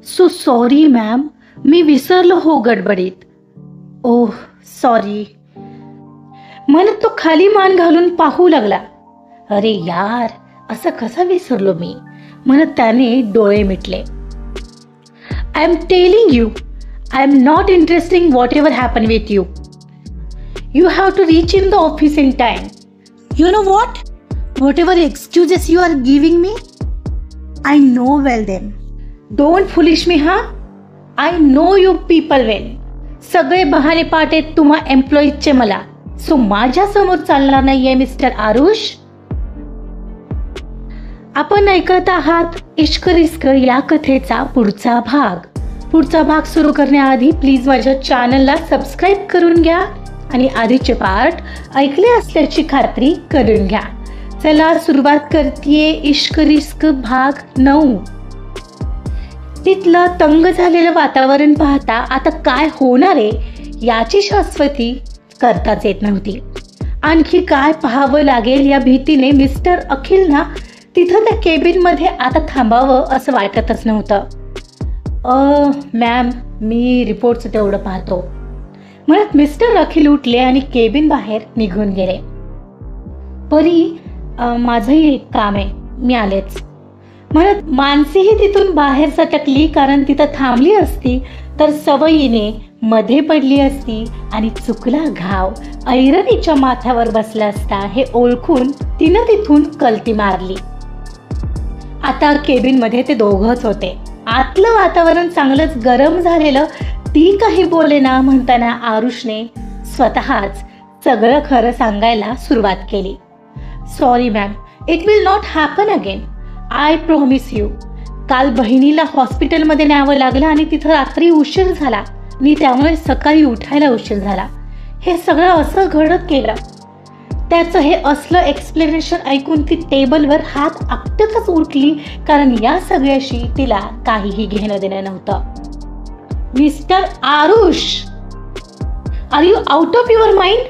So sorry ma'am, मी विसरलो हो गडबडीत. ओह सॉरी म्हणत तो खाली मान घालून पाहू लागला. अरे यार, असं कसं विसरलो मी म्हणत त्याने डोळे मिटले. I am telling you, I am not interesting whatever happen with you. You have to reach in the office in time. You know what? Whatever excuses you are giving me, I know well them. Don't foolish me, huh? I know you people well. सगळे बहाणे पाठ आहेत तुम्हा एम्प्लॉईजचे मला. So माझ्या समोर चालणार नाहीये mister Aarush. आपण ऐकत आहात इश्क रिस्क या कथेचा पुढचा भाग. पुढचा भाग सुरू करण्याआधी प्लीज माझ्या चॅनलला सबस्क्राईब करून घ्या आणि आधीचे पार्ट ऐकले असल्याची खात्री करून घ्या. चला सुरुवात करतेय इश्क रिस्क भाग 9. तिथलं तंग झालेलं वातावरण पाहता आता काय होणार आहे याची शाश्वती करताच येत नव्हती. आणखी काय पाहावं लागेल या भीतीने मिस्टर अखिलना तिथं त्या केबिनमध्ये आता थांबावं असं वाटतच नव्हतं. मॅम, मी रिपोर्टचं तेवढं पाहतो म्हणत मिस्टर अखिल उठले आणि केबिन बाहेर निघून गेले. परी, माझंही एक काम आहे, मी आलेच म्हणत मानसीही तिथून बाहेर सटकली. कारण तिथं थांबली असती तर सवयीने मध्ये पडली असती आणि चुकला घाव ऐरणीच्या माथ्यावर बसला असता हे ओळखून तिनं तिथून कलटी मारली. आता केबिनमध्ये ते दोघंच होते. आतलं वातावरण चांगलंच गरम झालेलं. ती काही बोलेना म्हणताना आरुषने स्वतःच सगळं खरं सांगायला सुरुवात केली. Sorry ma'am, it will not happen again, I promise you. काल बहिणीला हॉस्पिटलमध्ये न्यावं लागलं आणि तिथं रात्री उशीर झाला आणि त्यामुळे सकाळी उठायला उशीर झाला. हे सगळं असं घडत गेलं. त्याचं हे असलं एक्सप्लेनेशन ऐकून ती टेबलवर हात आपटतच उठली. कारण या सगळ्याशी तिला काहीही घेणं देणं नव्हतं. Mr. Arush, are you out of your mind?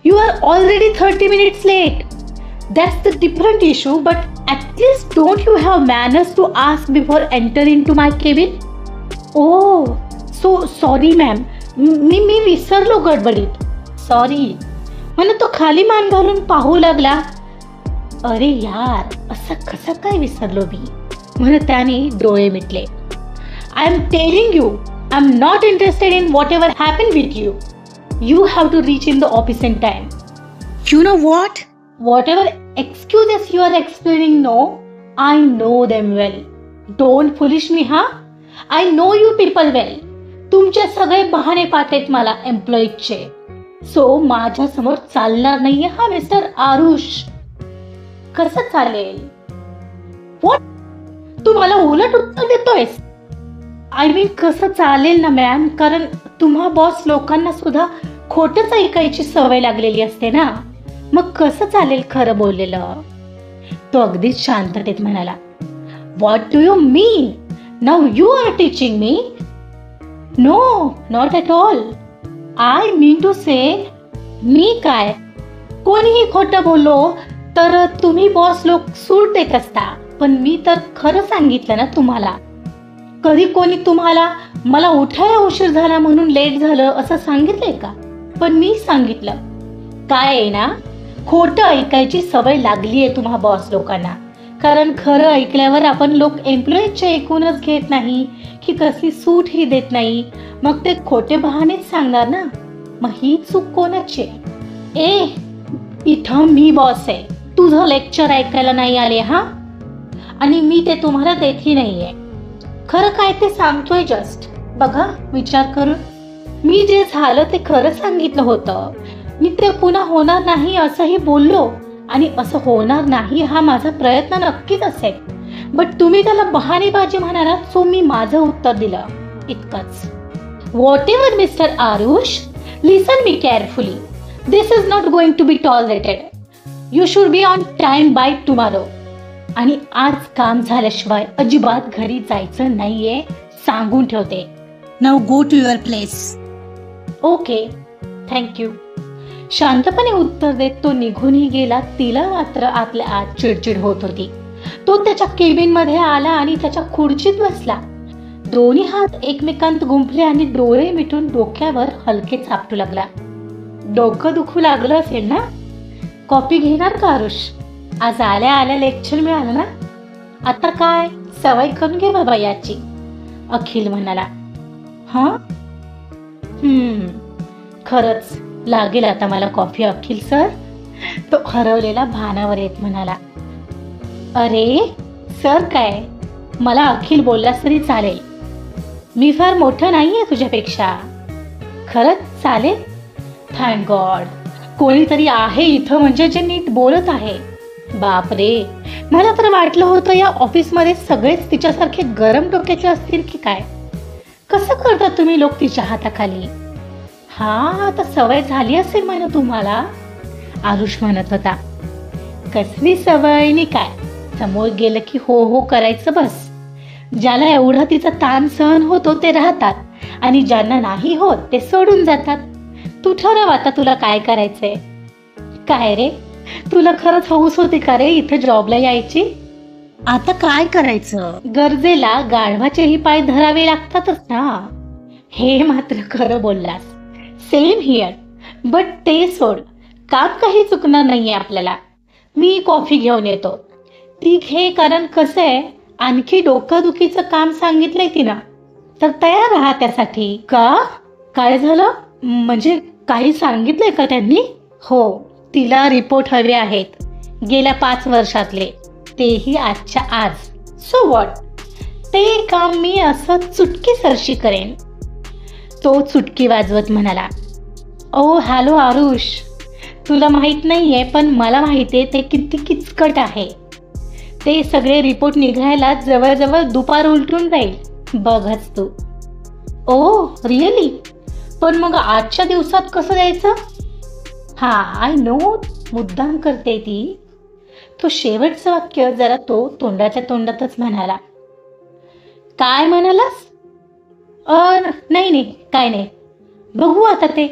You are already 30 minutes late. That's the different issue, but at least don't you have manners to ask before entering into my cabin? Oh, so sorry ma'am. मी विसरलो गडबडीत. Sorry. म्हणून तो खाली मान घालून पाहू लागला. अरे यार, असं कसं काय विसरलो मी म्हणून त्याने डोळे मिटले. I am telling you, I'm not interested in whatever happened with you. You have to reach in the office in time. You know what? Whatever excuses you are explaining, no, I know them well. Don't foolish me, huh? I know you people well. तुमचे सगळे बहाणे पाठ आहेत मला एम्प्लॉईजचे. So माझ्या समोर चालणार नाहीये हा मिस्टर आरुष. कसं चालेल? What? तू मला उलट उत्तर देतोयस? आय मीन कसं चालेल ना मॅम, कारण तुम्हा बॉस लोकांना सुद्धा खोटंच ऐकायची सवय लागलेली असते ना. मग कसं चालेल खरं बोललेलं? तो अगदीच शांततेत म्हणाला. What do you mean? Now you are teaching me? No, not at all. I mean to say, मी काय कोणीही खोटं बोललो तर तुम्ही बॉस लोक सूट देत असता. पण मी तर खरं सांगितलं ना तुम्हाला. कधी कोणी तुम्हाला मला उठायला उशीर झाला म्हणून लेट झालं असं सांगितलंय का? पण मी सांगितलं. काय आहे ना, खोटं ऐकायची सवय लागली आहे तुम्हा बॉस लोकांना. कारण खरं ऐकल्यावर आपण लोक एम्प्लॉईजचे ऐकूनच घेत नाही की कसली सूटही देत नाही. मग ते खोटे बहाणेच सांगणार ना. मग ही चूक कोणाची आहे? इथं मी बॉस आहे, तुझं लेक्चर ऐकायला नाही आले हा. आणि मी ते तुम्हाला देतही नाहीये. खरं काय ते सांगतोय जस्ट. बघा विचार करून. मी जे झालं ते खरं सांगितलं होतं. मी ते पुन्हा होणार नाही असंही बोललो. आणि असं होणार नाही हा माझा प्रयत्न नक्कीच असेल. बट तुम्ही त्याला बहाणेबाजी म्हणालात. सो मी माझं उत्तर दिलं, इतकंच. Whatever mister Aarush, listen me carefully. This is not going to be tolerated. You should be on time by tomorrow. आणि आज काम झाल्याशिवाय अजिबात घरी जायचं नाहीये, सांगून ठेवते. Now go to your place. Okay, thank you. शांतपणे उत्तर देत तो निघूनही गेला. तिला मात्र आतल्या आत चिडचिड होत होती. तो त्याच्या केबिन मध्ये आला आणि त्याच्या खुर्चीत बसला. दोन्ही हात एकमेकांत गुंफले आणि डोळे मिटून डोक्यावर हलके चापटू लागला. डोकं दुखू लागलं असेल ना? कॉफी घेणार का आरुष? आज आल्या आल्या लेक्चर मिळालं ना? आता काय सवय करून घे बाबा याची, अखिल म्हणाला. हा, खरंच लागेल आता मला कॉफी अखिल सर, तो हरवलेला भानावर येत म्हणाला. अरे सर काय, मला अखिल बोललास तरी चालेल, मी फार मोठं नाहीये तुझ्यापेक्षा. खरंच चालेल? थँक गॉड, कोणीतरी आहे इथं म्हणजे जे नीट बोलत आहे. बापरे, मला तर वाटलं होतं या ऑफिसमध्ये सगळेच तिच्यासारखे गरम डोक्याचे असतील की काय. कसं करता तुम्ही लोक तिच्या हाताखाली? हा, आता सवय झाली असेल म्हणा तुम्हाला, आरुष म्हणत होता. कसली सवय नि काय, समोर गेलं की हो हो करायचं बस. ज्याला एवढा तिचा ताण सहन होतो ते राहतात आणि ज्यांना नाही होत ते सोडून जातात. तू ठरव आता तुला काय करायचंय. काय रे, तुला खरंच हौस होती का रे इथे जॉबला यायची? आता काय करायचं, गरजेला गाढवाचेही पाय धरावे लागतातच ना. हे मात्र खरं बोललास. Same here. बट ते सोड, काम काही चुकणार नाहीये आपल्याला. मी कॉफी घेऊन येतो. ती घे, कारण कसं आहे आणखी डोकंदुखीचं काम सांगितलंय तिनं, तर तयार राहा त्यासाठी. का, काय झालं? म्हणजे काही सांगितलंय का त्यांनी? हो, तिला रिपोर्ट हवे आहेत गेल्या 5 वर्षातले, तेही आजच्या आज. सो व्हॉट, ते काम मी असं चुटकी सरशी करेन, तो चुटकी वाजवत म्हणाला. ओ हॅलो आरुष, तुला माहित नाहीये पण मला माहिती आहे ते किती किचकट आहे. ते सगळे रिपोर्ट निघायला जवळजवळ दुपार उलटून जाईल, बघच तू. Oh really? पण मग आजच्या दिवसात कसं द्यायचं? हा, आय नो, मुद्दाम करते ती. तो शेवटचं वाक्य जरा तो तोंडाच्या तोंडातच म्हणाला. काय म्हणालास? नाही, काय नाही, बघू आता ते.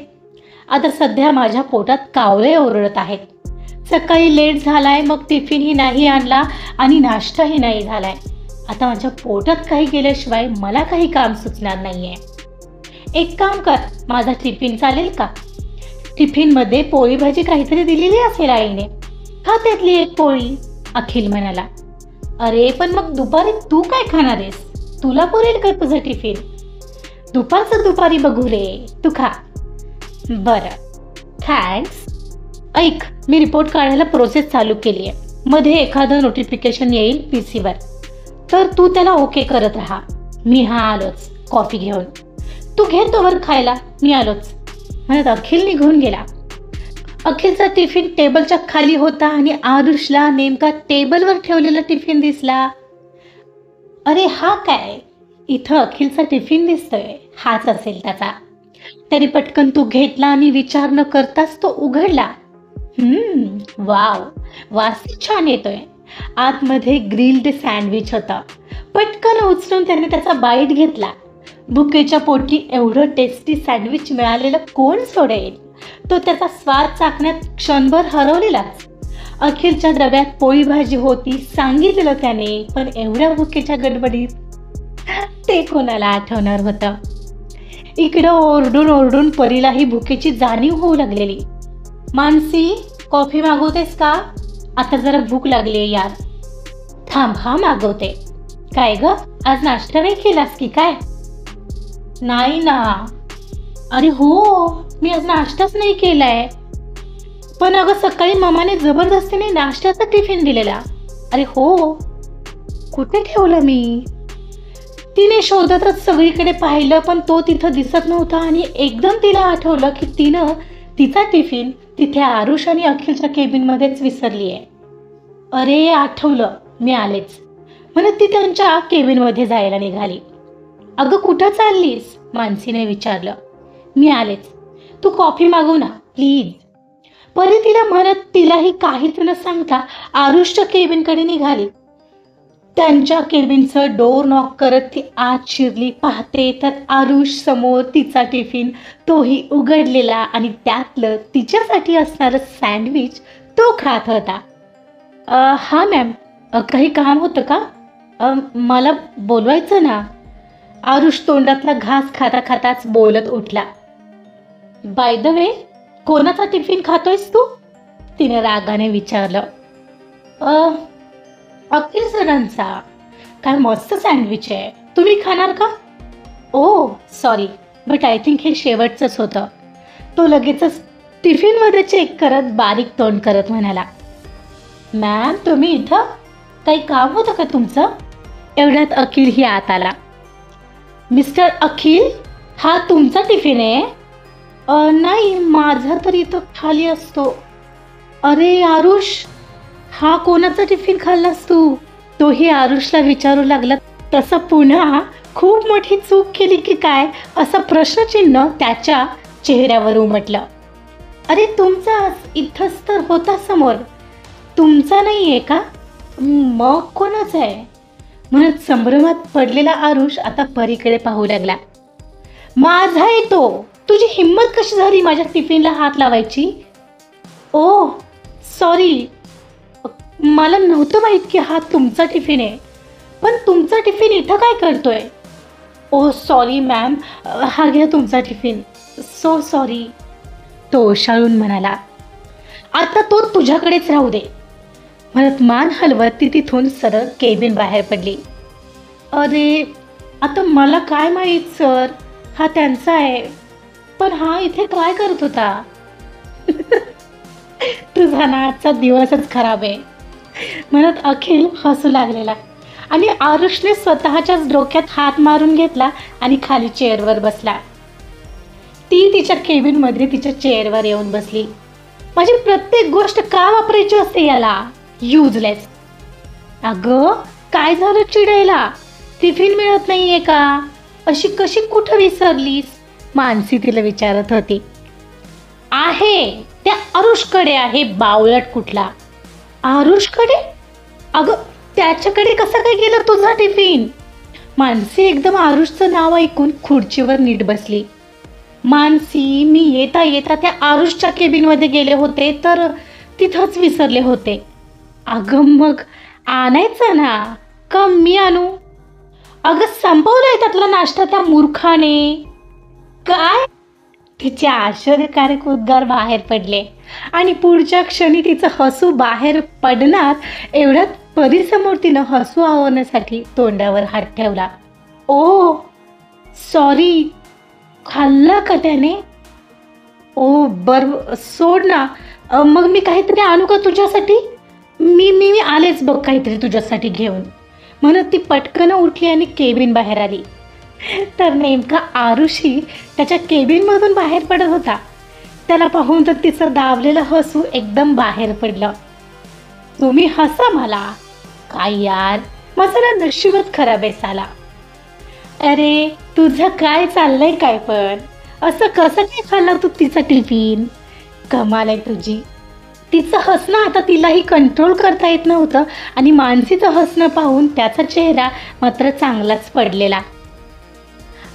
आता सध्या माझ्या पोटात कावळे ओरडत आहेत. सकाळी लेट झालाय, मग टिफिनही नाही आणला आणि नाश्ताही नाही झालाय. आता माझ्या पोटात काही गेल्याशिवाय मला काही काम सुचणार नाहीये. एक काम कर, माझा टिफिन चालेल का? टिफिनमध्ये पोळी भाजी काहीतरी दिलेली असेल आईने, खा त्यातली एक पोळी, अखिल म्हणाला. अरे पण मग दुपारी तू काय खाणार आहेस? तुला पुरेल का तुझं टिफिन? दुपारचं दुपारी बघू रे, तू खा. बरं, थँक्स. ऐक, मी रिपोर्ट काढायला प्रोसेस चालू केली आहे. मध्ये एखादं नोटिफिकेशन येईल PC वर, तर तू त्याला ओके करत राहा. मी आलोच कॉफी घेऊन. तू घे तोवर खायला, मी आलोच, म्हणत अखिल निघून गेला. अखिलचा टिफिन टेबलच्या खाली होता आणि आरुषला नेमका टेबलवर ठेवलेला टिफिन दिसला. अरे हा काय, इथं अखिलचा टिफिन दिसतोय, हाच असेल त्याचा. त्याने पटकन तो घेतला आणि विचार न करताच तो उघडला. वाव, वास छान येतोय. आतमध्ये ग्रिल्ड सँडविच होता. पटकन उचलून त्याने त्याचा बाईट घेतला. भुकेच्या पोटी एवढं टेस्टी सँडविच मिळालेलं कोण सोडेल? तो त्याचा स्वाद चाकण्यात क्षणभर हरवलेलाच. अखिलच्या डब्यात पोळी भाजी होती सांगितलेलं त्याने, पण एवढ्या भुकेच्या गडबडीत ते कोणाला आठवणार होतं? इकडं ओरडून ओरडून परीलाही भुकेची जाणीव होऊ लागलेली. मानसी, कॉफी मागवतेस का? आता जरा भूक लागली यार. थांब, हा मागवते. काय ग, आज नाश्ता नाही केलास की काय? नाही ना. अरे हो, मी आज नाश्ताच नाही केलाय. पण अगं सकाळी ममाने जबरदस्तीने नाश्त्याचा टिफिन दिलेला. अरे हो, कुठे ठेवलं मी? तिने शोधतच सगळीकडे पाहिलं, पण तो तिथं दिसत नव्हता आणि एकदम तिला आठवलं की तिनं तिचा टिफिन तिथे आरुष आणि अखिलच्या केबिनमध्येच विसरली आहे. अरे आठवलं, मी आलेच, म्हणत ती त्यांच्या केबिनमध्ये जायला निघाली. अगं कुठं चाललीस? मानसीने विचारलं. मी आलेच, तू कॉफी मागव ना प्लीज, परी तिला म्हणत तिलाही काहीच न सांगता आरुषच्या केबिनकडे निघाली. त्यांच्या केबिनचं डोर नॉक करत ती आत शिरली. पाहते तर आरुष समोर तिचा टिफिन, तोही उघडलेला आणि त्यातलं तिच्यासाठी असणारं सँडविच तो खात होता. हा मॅम, काही काम होतं का? मला बोलवायचं ना. आरुष तोंडातला घास खाता खाताच बोलत उठला. बाय द वे, कोणाचा टिफिन खातोयस तू? तिने रागाने विचारलं. अखिल सरांचा. काय मस्त सँडविच आहे, तुम्ही खाणार का? ओ सॉरी, बट आय थिंक हे शेवटचंच होतं. तो लगेचच टिफिनमध्ये चेक करत बारीक तोंड करत म्हणाला. मॅम तुम्ही इथं, काही काम होतं का तुमचं? एवढ्यात अखिलही आत आला. मिस्टर अखिल, हा तुमचा टिफिन आहे? नाही, माझा तर इथं खाली असतो. अरे आरुष, हा कोणाचा टिफिन खाल्लास तू? तोही आरुषला विचारू लागला. तसं पुन्हा खूप मोठी चूक केली की काय असं प्रश्नचिन्ह त्याच्या चेहऱ्यावर उमटलं. अरे तुमचा इथंच तर होता समोर, तुमचा नाही आहे का? मग कोणाचा आहे? म्हणत संभ्रमात पडलेला आरुष आता परीकडे पाहू लागला. माझा आहे तो. तुझी हिंमत कशी झाली माझ्या टिफिनला हात लावायची? ओ सॉरी, मला नव्हतं माहीत की हा तुमचा टिफिन आहे. पण तुमचा टिफिन इथं काय करतोय? ओ सॉरी मॅम, हा घ्या तुमचा टिफिन. सो सॉरी, तो ओशाळून म्हणाला. आता तो तुझ्याकडेच राहू दे. म्हणत मान हलवत ती तिथून सरळ केबिन बाहेर पडली. अरे आता मला काय माहीत सर, हा त्यांचा आहे. पण हा इथे काय करत होता? तुझा ना आजचा दिवसच खराब आहे, म्हणत अखिल हसू लागलेला. आणि आरुषने स्वतःच्याच डोक्यात हात मारून घेतला आणि खाली चेअरवर बसला. ती तिच्या केबिनमध्ये तिच्या चेअरवर येऊन बसली. माझी प्रत्येक गोष्ट का वापरायची असते याला, युजलेस. अगं काय झालं चिडायला? टिफिन मिळत नाहीये का? अशी कशी कुठं विसरलीस? मानसी तिला विचारत होती. आहे, त्या आरुषकडे आहे, बावळट कुठला. आरुषकडे? अगं त्याच्याकडे कसा काय गेला तुझा टिफिन? मानसी एकदम आरुषचं नाव ऐकून खुर्चीवर नीट बसली. मानसी, मी येता येता त्या आरुषच्या केबिनमध्ये गेले होते तर तिथंच विसरले होते. अगं मग आणायचं ना, का मी आणू? अगं संपवलाय त्यातला नाश्ता त्या मूर्खाने. काय? तिचे आश्चर्यकारक उद्गार बाहेर पडले आणि पुढच्या क्षणी तिचं हसू बाहेर पडणार एवढ्यात परीसमोर तिनं हसू आवरण्यासाठी तोंडावर हात ठेवला. ओ सॉरी, खाल्ला का त्याने? ओ बर सोड ना, मग मी काहीतरी आणू का तुझ्यासाठी? मी आलेच बघ काहीतरी तुझ्यासाठी घेऊन, म्हणत ती पटकन उठली आणि केबिन बाहेर आली. तर नेमका आरुषी त्याच्या केबिनमधून बाहेर पडत होता. त्याला पाहून तर तिचं दाबलेलं हसू एकदम बाहेर पडलं. तुम्ही हसा मला. काय यार, माझं नशीबच खराब आहे साला. अरे तुझं काय चाललंय काय? पण असं कसं काय खाल्लं तू तिचा टिफिन? कमाल आहे तुझी. तिचं हसणं आता तिलाही कंट्रोल करता येत नव्हतं आणि मानसीचं हसणं पाहून त्याचा चेहरा मात्र चांगलाच पडलेला.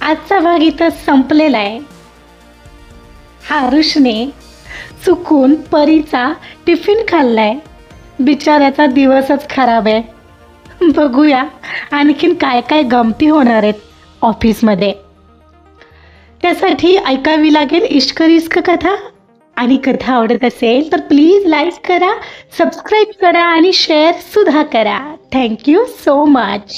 आजचा भाग इथं संपलेला आहे. आरुषने चुकून परीचा टिफिन खाल्लाय. बिचाऱ्याचा दिवसच खराब आहे. बघूया आणखीन काय काय गमती होणार आहेत ऑफिसमध्ये. त्यासाठी ऐकावी लागेल इश्क रिस्क कथा. आणि कथा आवडत असेल तर प्लीज लाईक करा, सबस्क्राईब करा आणि शेअर सुद्धा करा. Thank you so much.